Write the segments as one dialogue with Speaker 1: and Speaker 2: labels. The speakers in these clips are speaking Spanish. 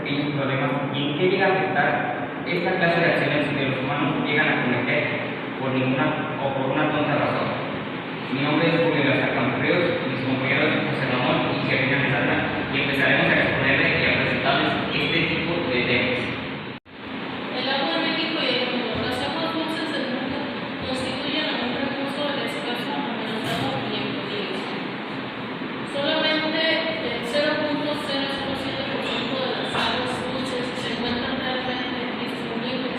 Speaker 1: pequeños problemas y en qué llega a afectar esta clase de acciones que los humanos llegan a cometer por ninguna o por una tonta razón. Mi nombre es Julio Lazar Campos, mis compañeros José Ramón y Serena Mesata, y empezaremos a exponerles y a presentarles este tipo de temas.
Speaker 2: El agua en México y el mundo. Las aguas dulces del mundo constituyen un recurso escaso, amenazado y en peligro. Solamente el 0.06% de las aguas dulces se encuentran realmente disponibles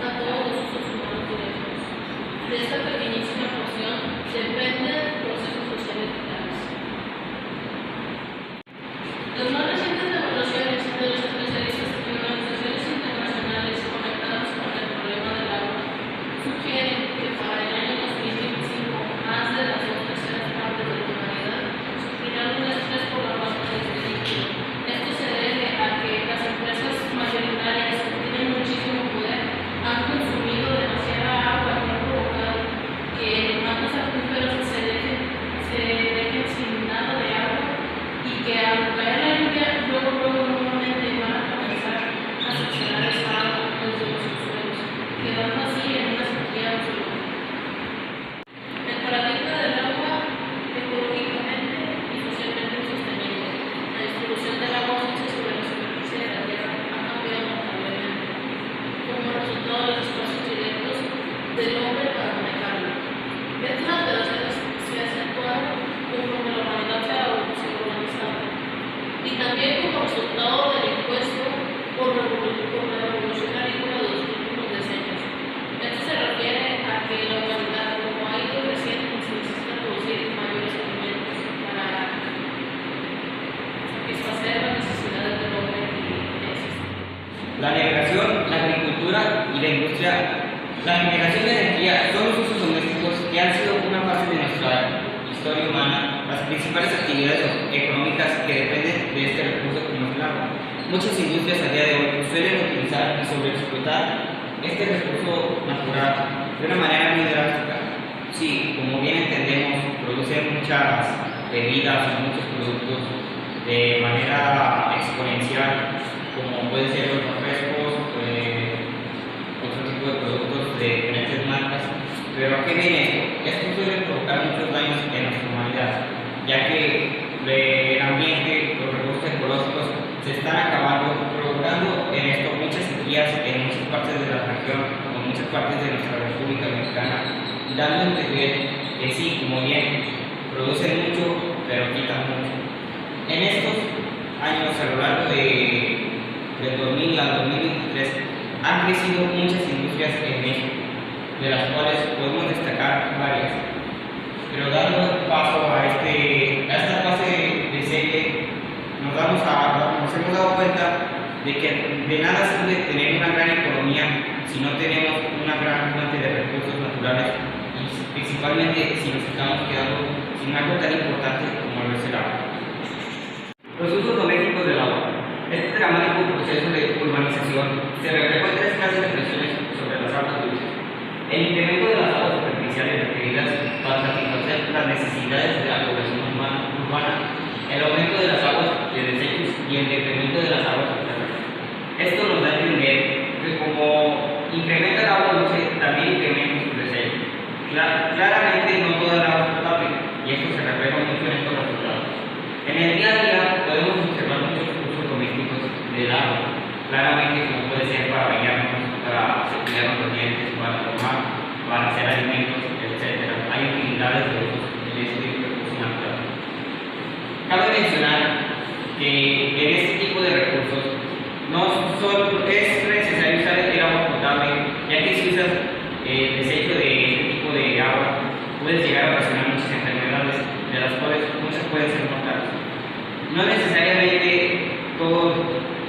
Speaker 2: a todos los usos humanos directos. De esta pequeñísima porción dependen procesos sociales vitales. Las más recientes evaluaciones de los especialistas y organizaciones internacionales conectadas con el problema del agua sugieren que para el año 2025 más de las 2/3 partes de la humanidad sufrirán un estrés por la falta de este líquido. Esto se debe a que las empresas mayoritarias que tienen muchísimo poder han consumido demasiada agua y han provocado que mantos acuíferos se dejen sin nada de agua y que al caer la lluvia luego nuevamente van a comenzar a succionar esa agua desde los subsuelos, quedando así en una sequía absoluta. El paradigma del agua ecológicamente y socialmente insostenible. La distribución del agua dulce sobre la superficie de la Tierra ha cambiado notablemente como resultado de los esfuerzos directos del hombre para manejarla. Esta alteración se ha acentuado conforme la humanidad se ha urbanizado y también como resultado del impuesto por la revolución agrícola de los últimos decenios. Esto se refiere a que la humanidad, como ha ido creciendo, se necesita producir mayores alimentos para satisfacer las necesidades del hombre y de existir.
Speaker 1: La navegación, la agricultura y la industria. La generación de energía son los usos domésticos que han sido una fase de nuestra historia humana, las principales actividades económicas que dependen de este recurso como es el agua. Muchas industrias a día de hoy suelen utilizar y sobreexplotar este recurso natural de una manera muy drástica. Sí, como bien entendemos, producen muchas bebidas y muchos productos de manera exponencial, como pueden ser los refrescos, otro tipo de productos de diferentes marcas. Pero ¿a qué viene esto? Esto suele provocar muchos daños en nuestra humanidad, ya que el ambiente, los recursos ecológicos se están acabando, provocando en esto muchas sequías en muchas partes de la región o en muchas partes de nuestra República Mexicana, dando a entender que sí, como bien, producen mucho, pero quitan mucho. En estos años, a lo largo del 2000 al 2023, han crecido muchas industrias en México, de las cuales podemos destacar varias. Pero dando paso a esta fase de serie, nos hemos dado cuenta de que de nada sirve tener una gran economía si no tenemos una gran fuente de recursos naturales y principalmente si nos estamos quedando sin algo tan importante como lo es el agua. Los usos domésticos del agua. Este dramático proceso de urbanización se reflejó en 3 clases de presiones sobre las aguas dulces. El incremento de las aguas superficiales requeridas para satisfacer las necesidades de la población urbana, el aumento de las aguas de desechos y el decremento de las aguas subterráneas. Esto nos da a entender que como incrementa el agua dulce, también incrementa sus desechos. Claramente no toda el agua es potable, y esto se refleja mucho en estos resultados. En el día a día podemos observar muchos usos domésticos del agua, claramente como puede ser para bañarnos, para cepillarnos los dientes, para tomar, para hacer alimentos, etc. Hay utilidades de usos en este recurso natural. Cabe mencionar que en este tipo de recursos no solo es necesario usar el agua potable, ya que si usas el desecho de este tipo de agua puedes llegar a ocasionar muchas enfermedades, de las cuales muchas pueden ser mortales. No necesariamente todo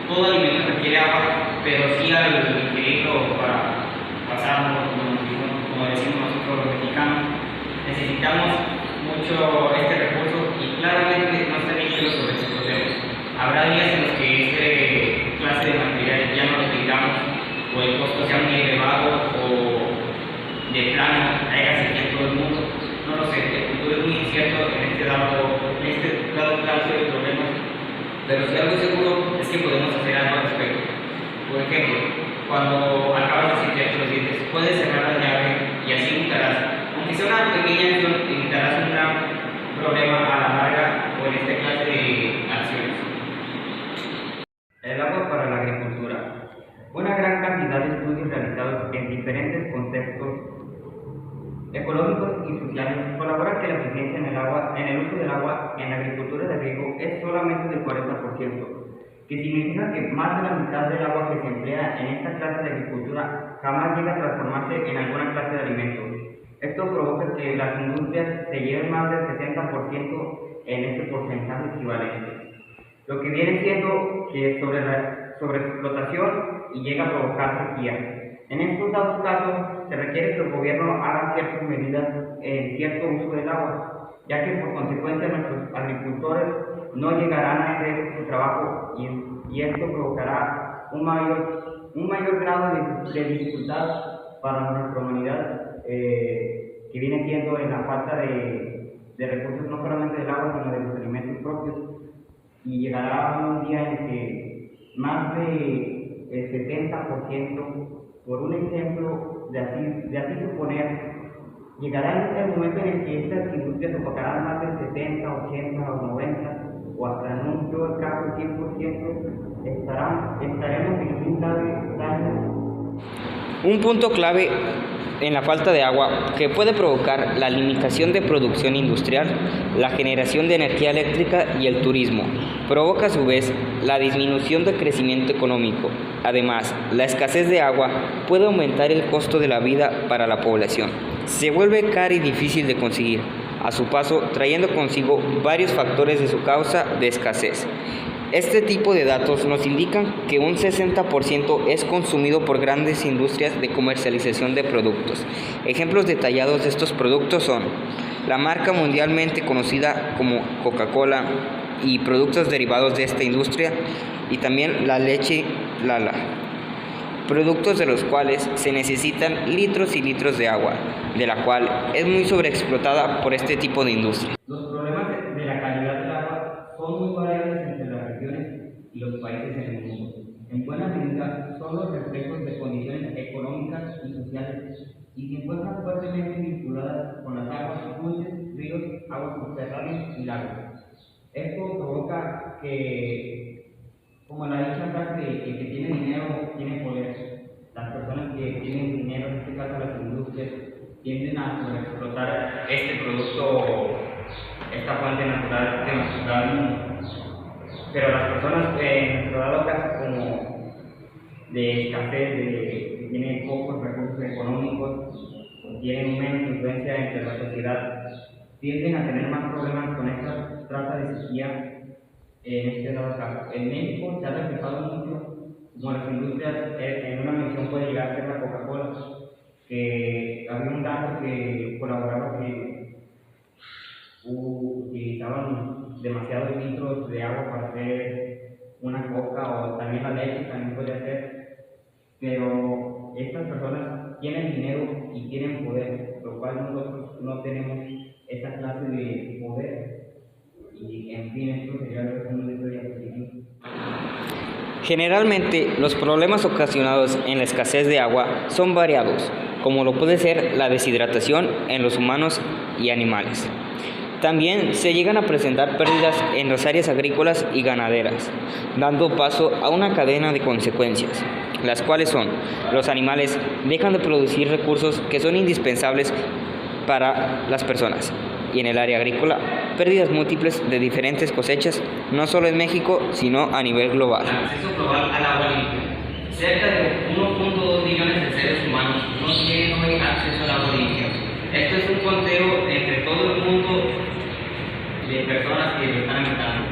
Speaker 1: alimento requiere agua, pero sí al ingerirlo para pasarlo, como decimos nosotros los mexicanos, necesitamos mucho este recurso y claramente no está bien que lo sobreexplotemos. Habrá días en los que esta clase de materiales ya no lo tengamos o el costo sea muy elevado o de plano haya sequía en todo el mundo. No lo sé, el futuro es muy incierto en este dado clase de problemas, pero si algo seguro es que podemos hacer algo ejemplo, cuando acabas de cepillarte los dientes, puedes cerrar la llave y así evitarás, aunque sea una pequeña acción, evitarás un gran problema a la larga o en esta clase de acciones. El agua para la agricultura. Una gran cantidad de estudios realizados en diferentes contextos ecológicos y sociales colaboran que la eficiencia en el uso del agua en la agricultura de riego es solamente del 40%, que significa que más de la mitad del agua que se emplea en esta clase de agricultura jamás llega a transformarse en alguna clase de alimento. Esto provoca que las industrias se lleven más del 60% en este porcentaje equivalente, lo que viene siendo que sobreexplotación y llega a provocar sequía. En estos dados casos, se requiere que el gobierno haga ciertas medidas en cierto uso del agua, ya que por consecuencia nuestros agricultores no llegarán a hacer su trabajo y esto provocará un mayor grado de dificultad para nuestra humanidad, que viene siendo en la falta de recursos no solamente del agua, sino de los alimentos propios. Y llegará un día en que más del 70%, por un ejemplo de así suponer, llegará el momento en el que estas industrias opacarán más del 70, 80 o 90, o hasta en un peor caso 100%, estaremos en un grave daño.
Speaker 3: Un punto clave en la falta de agua que puede provocar la limitación de producción industrial, la generación de energía eléctrica y el turismo. Provoca a su vez la disminución del crecimiento económico. Además, la escasez de agua puede aumentar el costo de la vida para la población. Se vuelve cara y difícil de conseguir, a su paso trayendo consigo varios factores de su causa de escasez. Este tipo de datos nos indican que un 60% es consumido por grandes industrias de comercialización de productos. Ejemplos detallados de estos productos son la marca mundialmente conocida como Coca-Cola y productos derivados de esta industria, y también la leche Lala, productos de los cuales se necesitan litros y litros de agua, de la cual es muy sobreexplotada por este tipo de industria.
Speaker 1: Los problemas de la calidad del agua son muy variables entre las regiones y los países en el mundo. En buena medida son los reflejos de condiciones económicas y sociales y se encuentran fuertemente vinculadas con las aguas dulces, ríos, aguas subterráneas y lagos. Esto provoca que, como la dicha frase, el que tiene dinero tiene poder. Las personas que tienen dinero, en este caso las industrias, tienden a sobreexplotar este producto, esta fuente natural de nuestro mundo. Pero las personas en nuestro dado caso como de escasez, que tienen pocos recursos económicos, o tienen menos influencia entre la sociedad, tienden a tener más problemas con esta trata de sequía en este dado caso. En México se ha reflejado mucho como las industrias, en una mención puede llegar a ser la Coca-Cola, que había un dato que colaboraba que utilizaban demasiados litros de agua para hacer una coca, o también la leche también puede hacer, pero estas personas tienen dinero y tienen poder, lo cual nosotros no tenemos esa clase de poder. Y en fin, esto sería el resumen de esta diapositiva.
Speaker 3: Generalmente, los problemas ocasionados en la escasez de agua son variados, como lo puede ser la deshidratación en los humanos y animales. También se llegan a presentar pérdidas en las áreas agrícolas y ganaderas, dando paso a una cadena de consecuencias, las cuales son: los animales dejan de producir recursos que son indispensables para las personas, y en el área agrícola, pérdidas múltiples de diferentes cosechas, no solo en México, sino a nivel global.
Speaker 1: El acceso global al agua limpia. Cerca de 1.2 millones de seres humanos no tienen hoy acceso al agua limpia. Esto es un conteo entre todo el mundo de personas que lo están habitando.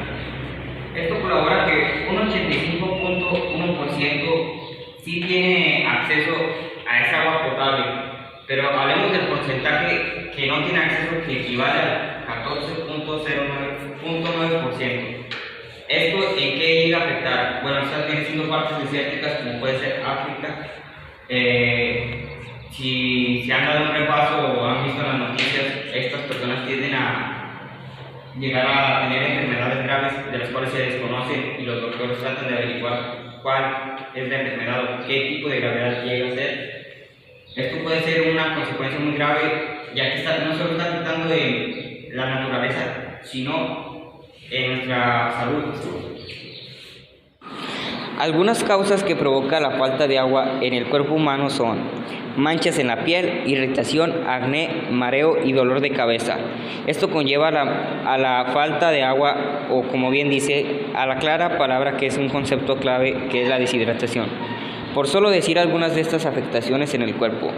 Speaker 1: Esto colabora que un 85.1% sí tiene acceso a esa agua potable, pero hablemos del porcentaje que no tiene acceso, que equivale al 14.09%. ¿Esto en qué llega a afectar? Bueno, estas vienen siendo partes desérticas, como puede ser África. Si se han dado un repaso o han visto en las noticias, estas personas tienden a llegar a tener enfermedades graves de las cuales se desconocen y los doctores tratan de averiguar cuál es la enfermedad o qué tipo de gravedad llega a ser. Esto puede ser una consecuencia muy grave, ya que no solo está afectando en la naturaleza, sino en nuestra salud.
Speaker 3: Algunas causas que provoca la falta de agua en el cuerpo humano son manchas en la piel, irritación, acné, mareo y dolor de cabeza. Esto conlleva a la falta de agua o, como bien dice, a la clara palabra que es un concepto clave, que es la deshidratación. Por solo decir algunas de estas afectaciones en el cuerpo.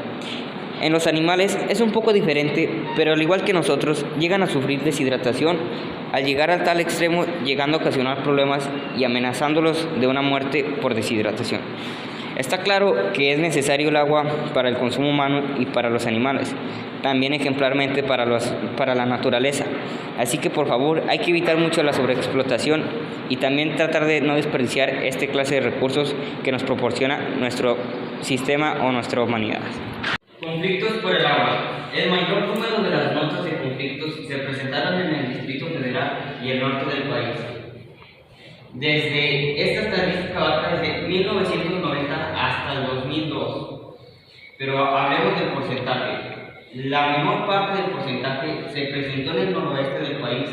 Speaker 3: En los animales es un poco diferente, pero al igual que nosotros, llegan a sufrir deshidratación al llegar al tal extremo, llegando a ocasionar problemas y amenazándolos de una muerte por deshidratación. Está claro que es necesario el agua para el consumo humano y para los animales, también ejemplarmente para la naturaleza. Así que por favor hay que evitar mucho la sobreexplotación y también tratar de no desperdiciar este clase de recursos que nos proporciona nuestro sistema o nuestra humanidad.
Speaker 1: Conflictos por el agua. El mayor número de las notas de conflictos se presentaron en el Distrito Federal y el norte del país. Esta estadística abarca desde 1990 hasta el 2002. Pero hablemos del porcentaje. La menor parte del porcentaje se presentó en el noroeste del país,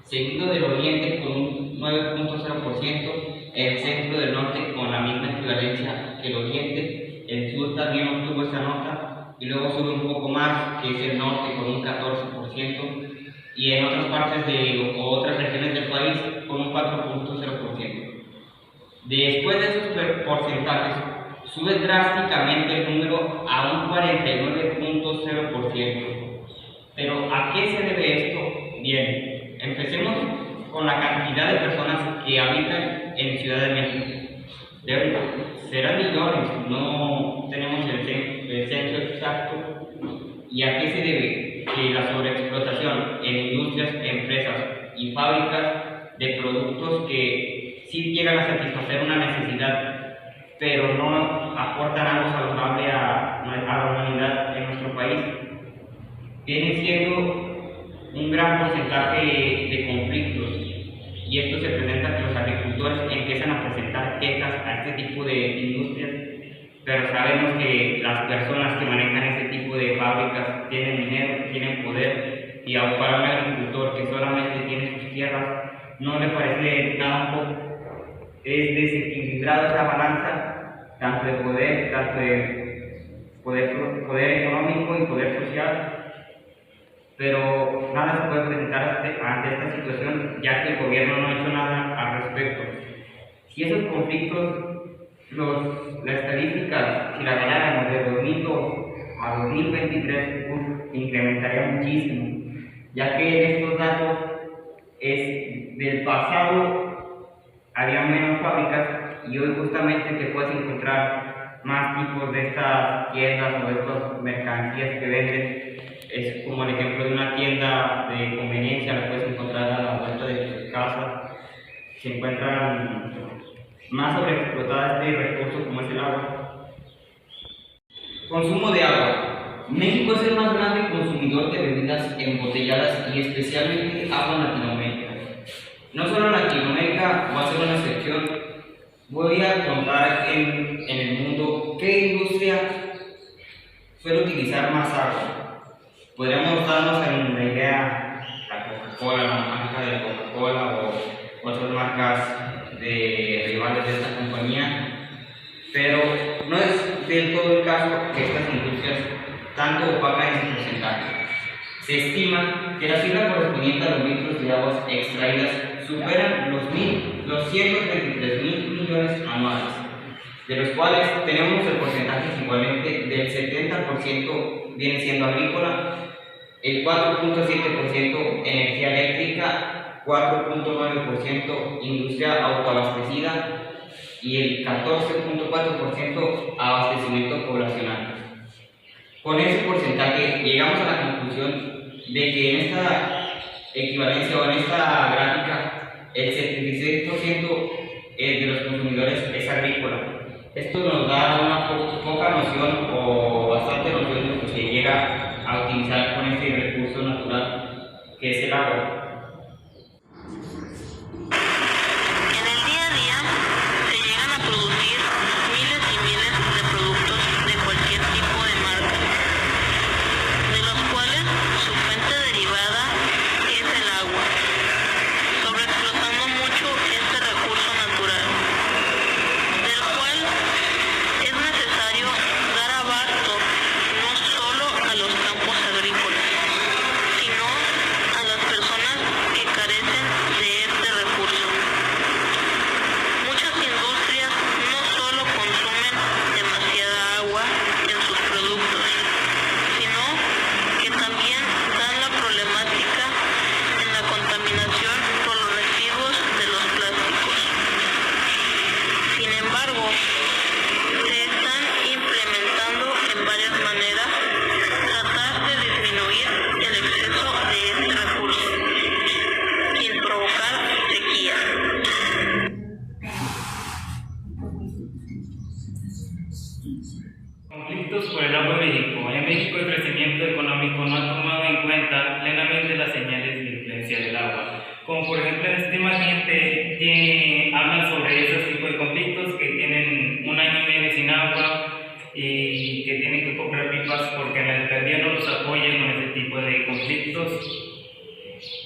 Speaker 1: seguido del oriente con un 9.0%, el centro del norte con la misma equivalencia que el oriente, el sur también obtuvo esa nota, y luego sube un poco más, que es el norte con un 14%, y en otras partes de otras regiones del país con un 4.0%. Después de esos porcentajes, sube drásticamente el número a un 49.0%. Pero ¿a qué se debe esto? Bien, empecemos con la cantidad de personas que habitan en Ciudad de México. Serán millones, no tenemos el censo exacto. ¿Y a qué se debe? Que la sobreexplotación en industrias, empresas y fábricas de productos que sí llegan a satisfacer una necesidad, pero no aportan algo saludable a la humanidad en nuestro país, viene siendo un gran porcentaje de conflictos. Y esto se presenta que los agricultores empiezan a presentar quejas a este tipo de industrias, pero sabemos que las personas que manejan ese tipo de fábricas tienen dinero, tienen poder, y aun para un agricultor que solamente tiene sus tierras, no le parece nada un poco. Es desequilibrada esa balanza, tanto de poder económico y poder social. Pero nada se puede presentar ante esta situación, ya que el gobierno no ha hecho nada al respecto. Si esos conflictos, la estadística, si la ganáramos de 2002 a 2023, incrementaría muchísimo, ya que en estos datos del pasado había menos fábricas y hoy justamente te puedes encontrar más tipos de estas tiendas o de estas mercancías que venden. Es como el ejemplo de una tienda de conveniencia, la puedes encontrar a la vuelta de tu casa. Se encuentran más sobreexplotadas este recurso como es el agua. Consumo de agua. México es el más grande consumidor de bebidas embotelladas y especialmente agua en Latinoamérica. No solo en Latinoamérica, va a ser una excepción. Voy a contar en el mundo qué industria suele utilizar más agua. Podríamos darnos en la idea la Coca-Cola, la marca de Coca-Cola o otras marcas de rivales de esta compañía, pero no es del todo el caso que estas industrias tanto opacan ese porcentaje. Se estima que la cifra correspondiente a los litros de aguas extraídas superan los 133.000 millones anuales, de los cuales tenemos el porcentaje equivalente del 70% viene siendo agrícola, el 4.7% energía eléctrica, 4.9% industria autoabastecida y el 14.4% abastecimiento poblacional. Con ese porcentaje llegamos a la conclusión de que en esta equivalencia o en esta gráfica el 76% de los consumidores es agrícola. Esto nos da una poca noción o bastante noción de lo que se llega a utilizar con este recurso natural que es el agua.
Speaker 4: En el día a día se llegan a producir Como por ejemplo en este tema gente hablan sobre esos tipos de conflictos que tienen un año y medio sin agua y que tienen que comprar pipas porque la alcaldía no los apoya con ese tipo de conflictos.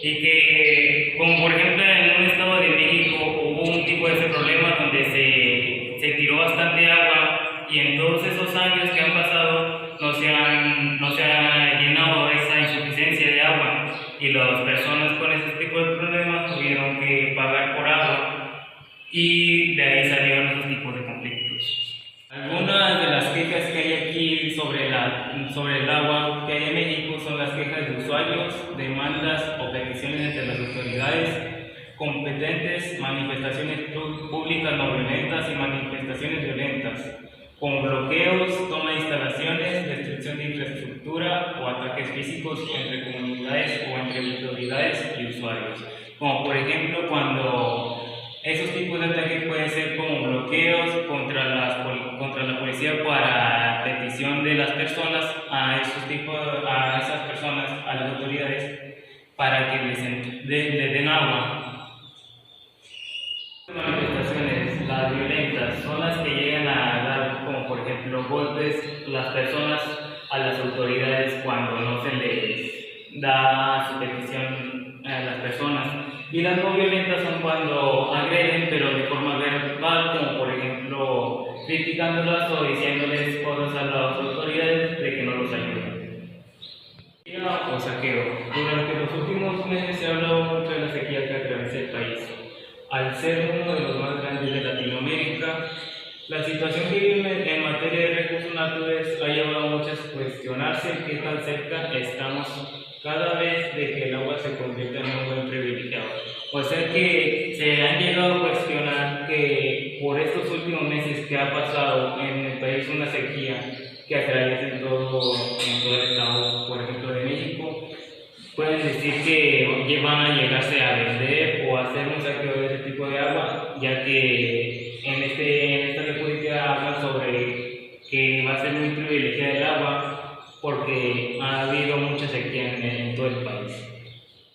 Speaker 4: Y que, como por ejemplo en un estado de México hubo un tipo de ese problema donde se tiró bastante agua y en todos esos años que han pasado no se ha llenado esa insuficiencia de agua y las personas con ese tipo de problemas tuvieron que pagar por agua y de ahí salieron esos tipos de conflictos.
Speaker 5: Algunas de las quejas que hay aquí sobre el agua que hay en México son las quejas de usuarios, demandas o peticiones entre las autoridades competentes, manifestaciones públicas no violentas y manifestaciones violentas, con bloqueos, toma de instalaciones, destrucción de infraestructura o ataques físicos entre comunidades o entre autoridades y usuarios. Como por ejemplo cuando esos tipos de ataques pueden ser como bloqueos contra la policía para petición de las personas a esas personas, a las autoridades, para que les den agua. Manifestaciones, las violentas, son las que llegan a dar, como por ejemplo, golpes las personas a las autoridades cuando no se les da su petición a las personas. Y las no violentas son cuando agreden, pero de forma verbal, como por ejemplo criticándolas o diciéndoles cosas a las autoridades de que no los ayuden. O saqueo. Durante los últimos meses se ha hablado mucho de la sequía que atraviesa el país. Al ser uno de los más grandes de Latinoamérica, la situación que vive en materia de recursos naturales ha llevado a muchos a cuestionarse qué tan cerca estamos cada vez de que el agua se convierta en un buen privilegiado. O sea que se han llegado a cuestionar que por estos últimos meses que ha pasado en el país una sequía que atraviesa en todo el estado, por ejemplo de México, pueden decir que van a llegarse a vender o a hacer un saqueo de ese tipo de agua, ya que en esta república hablan sobre que va a ser muy privilegiada el agua porque ha habido mucha sequía en todo el país.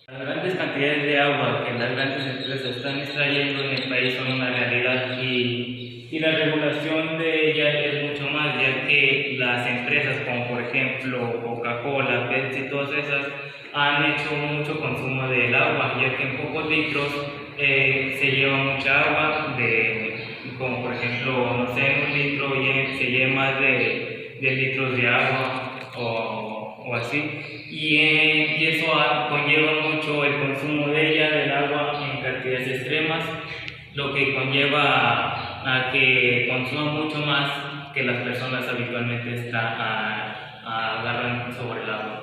Speaker 5: Las grandes cantidades de agua que las grandes empresas están extrayendo en el país son una realidad y la regulación de ella es mucho más, ya que las empresas como por ejemplo Coca-Cola, Pepsi, todas esas han hecho mucho consumo del agua, ya que en pocos litros se lleva mucha agua, como por ejemplo, no sé, en un litro se lleva más de 10 litros de agua o así, y eso conlleva mucho el consumo de ella, del agua, en cantidades extremas, lo que conlleva a que consuma mucho más que las personas habitualmente agarran sobre el agua.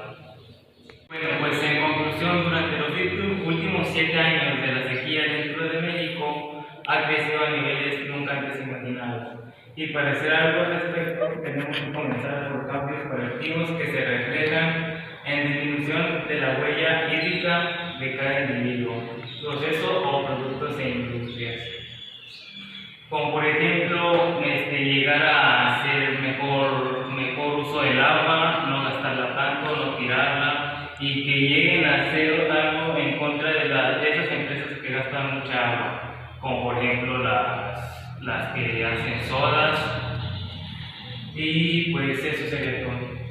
Speaker 5: Bueno, pues en conclusión, durante los últimos 7 años de la sequía dentro de México ha crecido a niveles nunca antes imaginados. Y para hacer algo al respecto, tenemos que comenzar por cambios colectivos que se reflejan en disminución de la huella hídrica de cada individuo, proceso o productos e industrias. Como por ejemplo, llegar a hacer mejor uso del agua, no gastarla tanto, no tirarla, y que lleguen a hacer algo en contra de esas empresas que gastan mucha agua, como por ejemplo las que hacen sodas, y pues eso sería todo.